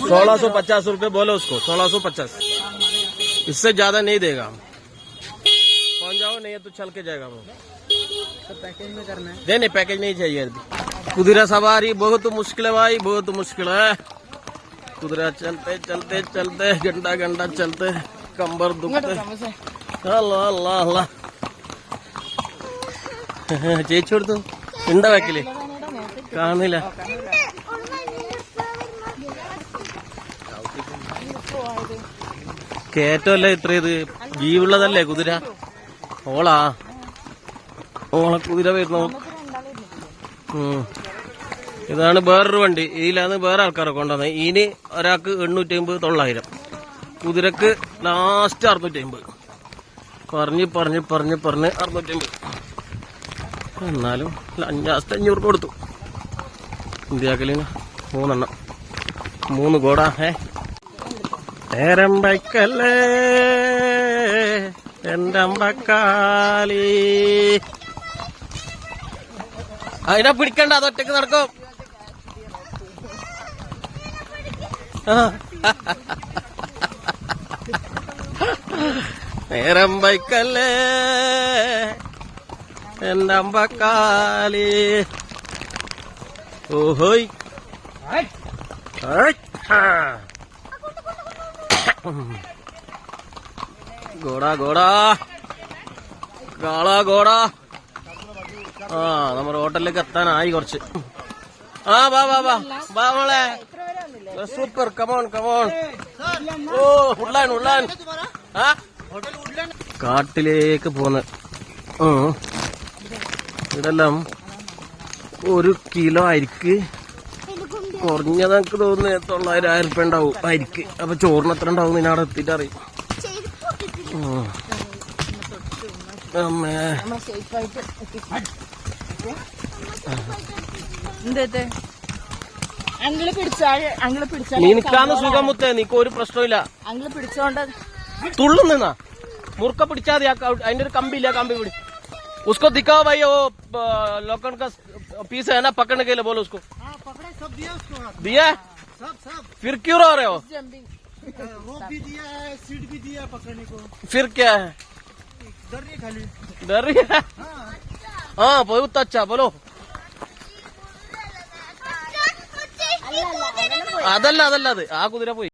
1650 रुपये बोलो उसको, 1650, इससे ज्यादा नहीं देगा। पहुंच जाओ, नहीं है तो चल के जाएगा वो। तो पैकेज में करना है? नहीं पैकेज नहीं चाहिए अभी। कुदिरा सवारी बहुत मुश्किल है भाई, बहुत मुश्किल है। कुदिरा चलते चलते चलते घंटा घंटा चलते, कंबर दुखते। अल्लाह अल्लाह अल्लाह। ചേച്ചി എന്താ ബാക്കില് കാണുന്നില്ല. കേറ്റമല്ലേ ഇത്ര, ഇത് ജീവുള്ളതല്ലേ കുതിര? ഓളാ കുതിര വരുന്നു. ഇതാണ് വേറൊരു വണ്ടി, ഇതിലാണ് വേറെ ആൾക്കാരെ കൊണ്ടുവന്നത്. ഇനി ഒരാൾക്ക് 850, 900. കുതിരക്ക് ലാസ്റ്റ് 650. പറഞ്ഞ് 650. എന്നാലും 500 കൊടുത്തു. ഇന്ത്യാക്കലിന് 3 എണ്ണം, 3 ഗോഡ. നേരം വയ്ക്കല്ലേ എന്റെ അമ്പക്കാലി. അതിനെ പിടിക്കണ്ട, അതൊറ്റക്ക് നടക്കും. നേരം വയ്ക്കല്ലേ എന്റെ അമ്പക്കാലി. ഓഹോയ് ഗോഡ ഗോഡ കാള ഗോഡ. നമ്മുടെ ഹോട്ടലിലേക്ക് എത്താനായി കുറച്ച്. വാ വാ വാ വാ മോളെ, സൂപ്പർ. Come on come on. ഓ ഉള്ളാൻ ഉള്ളാൻ. കാട്ടിലേക്ക് പോന്ന്. ഇതെല്ലാം 1 കിലോ അരിക്ക് കുറഞ്ഞത് എനിക്ക് തോന്നുന്നു 900-1000 രൂപ ഉണ്ടാവും അരിക്ക്. അപ്പൊ ചോറിന് എത്ര ഉണ്ടാവും ഇതിനവിടെ എത്തിയിട്ട് അറിയും. അമ്മേ നിനക്കാന്ന് സുഖം മുത്തേ, നിനക്ക് ഒരു പ്രശ്നമില്ല. പിടിച്ചോണ്ട് തുള്ളുന്നാ മുറുക്ക പിടിച്ചാൽ മതി. അതിന്റെ ഒരു കമ്പില്ല, കമ്പി പിടി. उसको दिखाओ भाई, वो लोखंड का पीस है ना पकड़ने के लिए, बोलो उसको। पकड़े, सब दिया उसको। दिया सब फिर क्यों रो रहे हो? रोप भी दिया है, सीट भी दिया है पकड़ने को। फिर क्या है? डर रही खाली, डर रही है? हाँ बहुत अच्छा, बोलो. അതല്ല അതല്ല, അത് ആ കുതിര പോയി.